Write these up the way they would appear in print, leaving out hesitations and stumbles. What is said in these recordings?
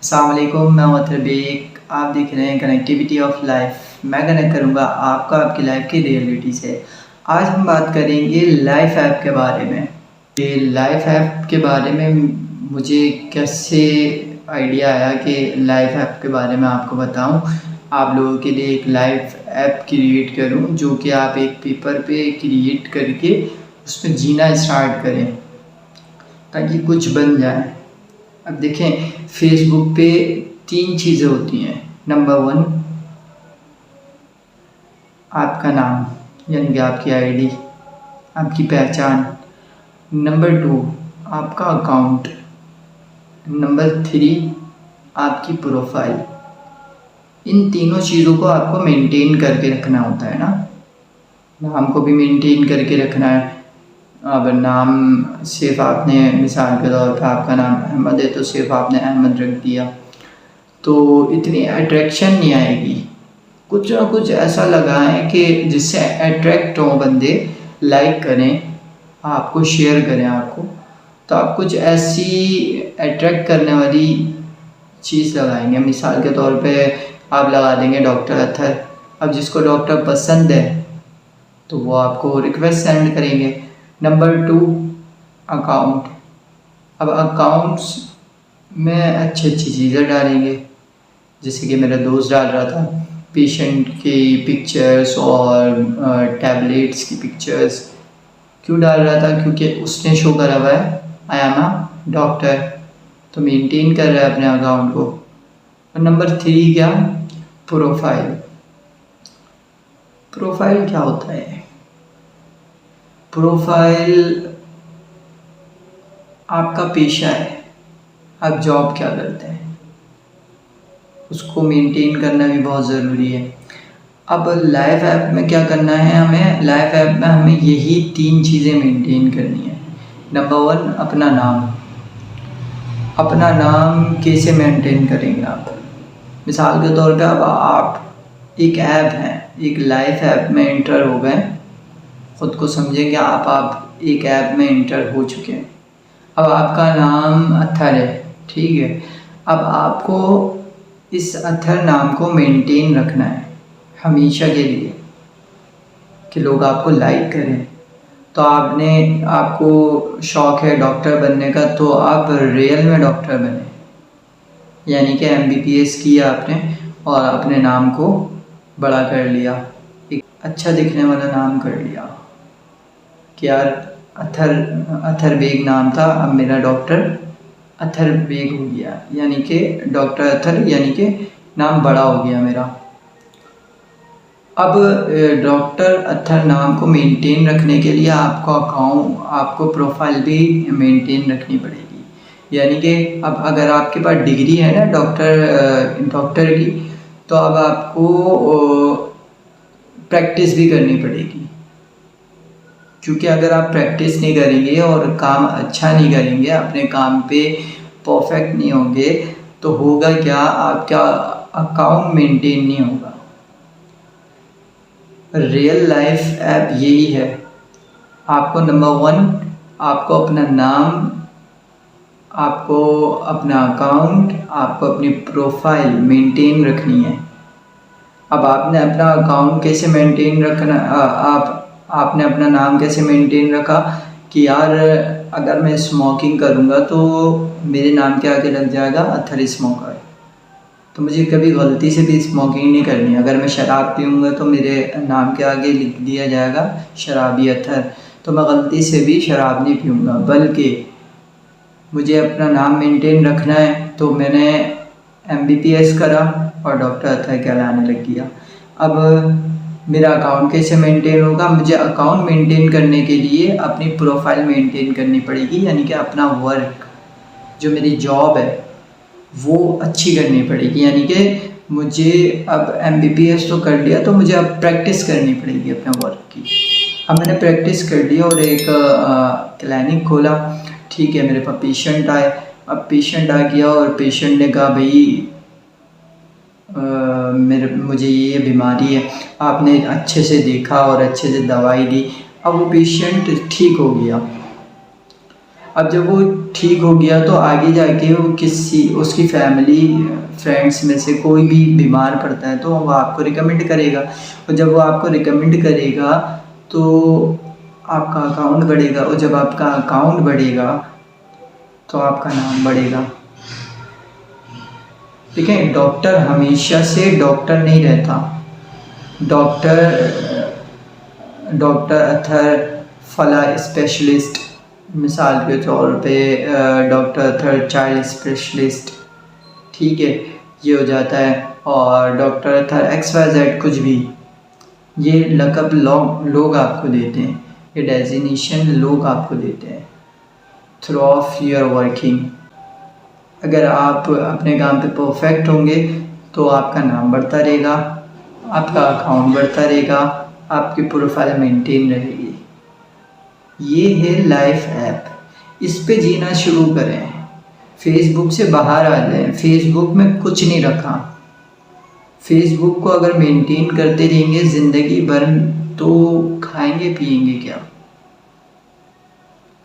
अस्सलाम वालेकुम, मैं अतर बेग। आप देख रहे हैं कनेक्टिविटी ऑफ लाइफ। मैं कनेक्ट करूंगा आपका आपकी लाइफ की रियलिटी से। आज हम बात करेंगे लाइफ ऐप के बारे में। ये लाइफ ऐप के बारे में मुझे कैसे आइडिया आया कि लाइफ ऐप के बारे में आपको बताऊं, आप लोगों के लिए एक लाइफ ऐप क्रिएट करूं जो कि आप एक पेपर पे क्रिएट करके उसमें जीना स्टार्ट करें ताकि कुछ बन जाए। अब देखें, फेसबुक पे 3 चीज़ें होती हैं। नंबर 1 आपका नाम, यानी कि आपकी आईडी, आपकी पहचान। नंबर 2 आपका अकाउंट। नंबर 3 आपकी प्रोफाइल। इन तीनों चीज़ों को आपको मेंटेन करके रखना होता है ना। नाम को भी मेंटेन करके रखना है। अब नाम सिर्फ आपने, मिसाल के तौर पर आपका नाम अहमद है तो सिर्फ आपने अहमद रख दिया तो इतनी अट्रैक्शन नहीं आएगी। कुछ ना कुछ ऐसा लगाएं कि जिससे अट्रैक्ट हो बंदे, लाइक करें, आपको शेयर करें आपको। तो आप कुछ ऐसी अट्रैक्ट करने वाली चीज़ लगाएंगे। मिसाल के तौर पे आप लगा देंगे डॉक्टर अतर। अब जिसको डॉक्टर पसंद है तो वो आपको रिक्वेस्ट सेंड करेंगे। Number 2 account. अब अकाउंट्स में अच्छी अच्छी चीज़ें डालेंगे, जैसे कि मेरा दोस्त डाल रहा था पेशेंट की पिक्चर्स और टैबलेट्स की पिक्चर्स। क्यों डाल रहा था? क्योंकि उसने शो करा हुआ है आई एम अ डॉक्टर, तो मेंटेन कर रहा है अपने अकाउंट को। और नंबर 3 क्या? प्रोफाइल। प्रोफाइल क्या होता है? प्रोफाइल आपका पेशा है, आप जॉब क्या करते हैं, उसको मेंटेन करना भी बहुत ज़रूरी है। अब लाइफ ऐप में क्या करना है हमें? लाइफ ऐप में हमें यही 3 चीज़ें मेंटेन करनी है। नंबर 1 अपना नाम। अपना नाम कैसे मेंटेन करेंगे आप? मिसाल के तौर पे अब आप एक ऐप हैं, एक लाइफ ऐप में इंटर हो गए, ख़ुद को समझें कि आप एक ऐप में इंटर हो चुके हैं। अब आपका नाम अतर है, ठीक है। अब आपको इस अतर नाम को मेंटेन रखना है हमेशा के लिए कि लोग आपको लाइक करें। तो आपको शौक़ है डॉक्टर बनने का, तो आप रियल में डॉक्टर बने, यानी कि MBBS किया आपने और अपने नाम को बड़ा कर लिया, एक अच्छा दिखने वाला नाम कर लिया कि यार अतर बेग नाम था, अब मेरा डॉक्टर अतर बेग हो गया, यानी कि डॉक्टर अतर, यानी कि नाम बड़ा हो गया मेरा। अब डॉक्टर अतर नाम को मेंटेन रखने के लिए आपको अकाउंट, आपको प्रोफाइल भी मेंटेन रखनी पड़ेगी। यानी कि अब अगर आपके पास डिग्री है ना डॉक्टर की, तो अब आपको प्रैक्टिस भी करनी पड़ेगी, क्योंकि अगर आप प्रैक्टिस नहीं करेंगे और काम अच्छा नहीं करेंगे, अपने काम पे परफेक्ट नहीं होंगे, तो होगा क्या? आपका अकाउंट मेंटेन नहीं होगा। रियल लाइफ ऐप यही है। आपको नंबर 1 आपको अपना नाम, आपको अपना अकाउंट, आपको अपनी प्रोफाइल मेंटेन रखनी है। अब आपने अपना अकाउंट कैसे मेंटेन रखना, आपने अपना नाम कैसे मेंटेन रखा कि यार अगर मैं स्मोकिंग करूँगा तो मेरे नाम के आगे लग जाएगा अतर स्मोकर, तो मुझे कभी गलती से भी स्मोकिंग नहीं करनी। अगर मैं शराब पीऊँगा तो मेरे नाम के आगे लिख दिया जाएगा शराबी अतर, तो मैं गलती से भी शराब नहीं पीऊँगा, बल्कि मुझे अपना नाम मेंटेन रखना है। तो मैंने MBBS करा और डॉक्टर अतर कहलाने लग गया। अब मेरा अकाउंट कैसे मेंटेन होगा? मुझे अकाउंट मेंटेन करने के लिए अपनी प्रोफाइल मेंटेन करनी पड़ेगी, यानी कि अपना वर्क, जो मेरी जॉब है वो अच्छी करनी पड़ेगी। यानी कि मुझे अब MBBS तो कर लिया, तो मुझे अब प्रैक्टिस करनी पड़ेगी अपने वर्क की। अब मैंने प्रैक्टिस कर ली और एक क्लिनिक खोला, ठीक है। मेरे पास पेशेंट आए, अब पेशेंट आ गया और पेशेंट ने कहा भाई मुझे ये बीमारी है, आपने अच्छे से देखा और अच्छे से दवाई दी। अब वो पेशेंट ठीक हो गया। अब जब वो ठीक हो गया तो आगे जाके वो किसी उसकी फैमिली फ्रेंड्स में से कोई भी बीमार पड़ता है तो वो आपको रिकमेंड करेगा, और जब वो आपको रिकमेंड करेगा तो आपका अकाउंट बढ़ेगा, और जब आपका अकाउंट बढ़ेगा तो आपका नाम बढ़ेगा। ठीक है, डॉक्टर हमेशा से डॉक्टर नहीं रहता। डॉक्टर अथर फला स्पेशलिस्ट, मिसाल के तौर पे डॉक्टर अथर चाइल्ड स्पेशलिस्ट, ठीक है, ये हो जाता है। और डॉक्टर अथर XYZ कुछ भी, ये लक़ब लोग आपको देते हैं, ये डेजिग्नेशन लोग आपको देते हैं थ्रू ऑफ योर वर्किंग। अगर आप अपने काम पे परफेक्ट होंगे तो आपका नाम बढ़ता रहेगा, आपका अकाउंट बढ़ता रहेगा, आपकी प्रोफाइल मेंटेन रहेगी। ये है लाइफ ऐप, इस पे जीना शुरू करें। फेसबुक से बाहर आ जाएं, फेसबुक में कुछ नहीं रखा। फेसबुक को अगर मेंटेन करते रहेंगे ज़िंदगी भर तो खाएंगे पिएंगे क्या?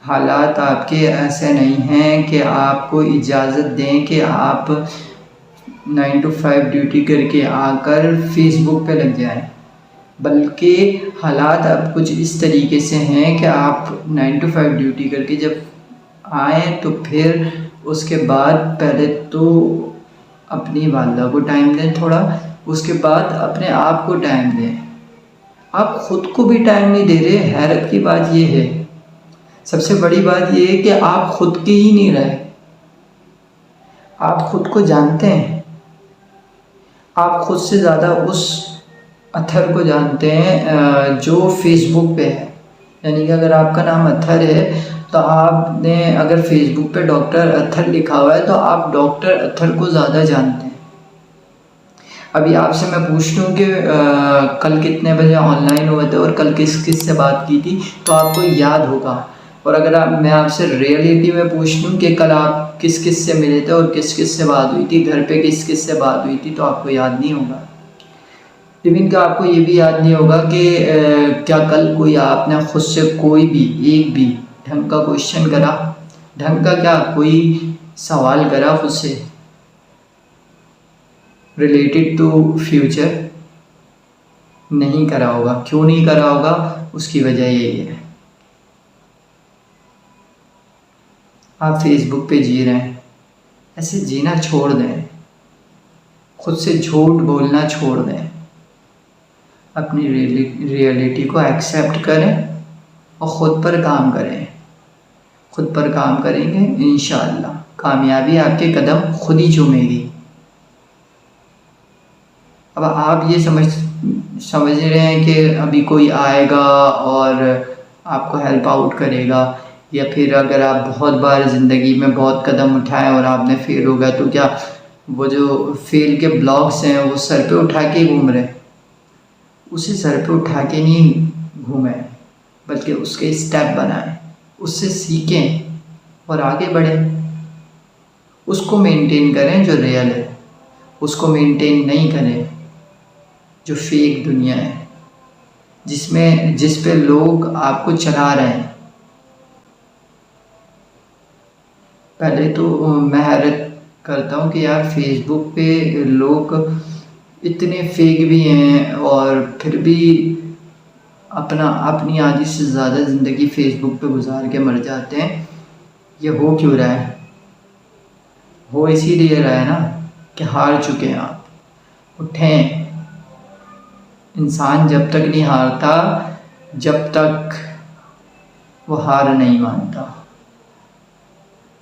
हालात आपके ऐसे नहीं हैं कि आपको इजाज़त दें कि आप 9 to 5 ड्यूटी करके आकर फेसबुक पे लग जाएं, बल्कि हालात अब कुछ इस तरीके से हैं कि आप 9 to 5 ड्यूटी करके जब आएँ तो फिर उसके बाद पहले तो अपनी वालदा को टाइम दें थोड़ा, उसके बाद अपने आप को टाइम दें। आप ख़ुद को भी टाइम नहीं दे रहे। हैरत की बात ये है, सबसे बड़ी बात ये है कि आप खुद के ही नहीं रहे। आप खुद को जानते हैं, आप खुद से ज़्यादा उस अथर को जानते हैं जो फेसबुक पे है। यानी कि अगर आपका नाम अथर है तो आपने अगर फेसबुक पे डॉक्टर अथर लिखा हुआ है तो आप डॉक्टर अथर को ज़्यादा जानते हैं। अभी आपसे मैं पूछ लूँ कि कल कितने बजे ऑनलाइन हुए थे और कल किस किस से बात की थी, तो आपको याद होगा। और अगर मैं आपसे रियलिटी में पूछ लूँ कि कल आप किस किस से मिले थे और किस किस से बात हुई थी, घर पे किस किस से बात हुई थी, तो आपको याद नहीं होगा। इवन का आपको ये भी याद नहीं होगा कि क्या कल कोई आपने खुद से कोई भी एक भी ढंग का क्वेश्चन करा, ढंग का क्या कोई सवाल करा खुद से रिलेटेड टू फ्यूचर? नहीं करा होगा। क्यों नहीं करा होगा? उसकी वजह यही है, आप फेसबुक पे जी रहे हैं। ऐसे जीना छोड़ दें, खुद से झूठ बोलना छोड़ दें, अपनी रियलिटी को एक्सेप्ट करें और ख़ुद पर काम करें। खुद पर काम करेंगे इंशाअल्लाह कामयाबी आपके कदम खुद ही चूमेगी। अब आप ये समझ रहे हैं कि अभी कोई आएगा और आपको हेल्प आउट करेगा, या फिर अगर आप बहुत बार ज़िंदगी में बहुत कदम उठाएं और आपने फेल हो गया तो क्या वो जो फेल के ब्लॉक्स हैं वो सर पे उठा के घूम रहे? उसे सर पे उठा के नहीं घूमें, बल्कि उसके स्टेप बनाएं, उससे सीखें और आगे बढ़ें। उसको मेंटेन करें जो रियल है, उसको मेंटेन नहीं करें जो फेक दुनिया है, जिस पे लोग आपको चला रहे हैं। पहले तो मैं हैरत करता हूँ कि यार फेसबुक पे लोग इतने फेक भी हैं और फिर भी अपनी आधी से ज़्यादा ज़िंदगी फेसबुक पे गुजार के मर जाते हैं। ये हो क्यों रहा है? हो इसीलिए रहा है ना कि हार चुके हैं आप। उठें। इंसान जब तक नहीं हारता जब तक वो हार नहीं मानता।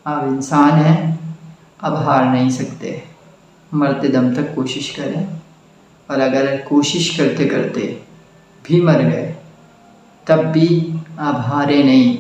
आप इंसान हैं, अब हार नहीं सकते। मरते दम तक कोशिश करें, और अगर कोशिश करते करते भी मर गए तब भी आप हारे नहीं।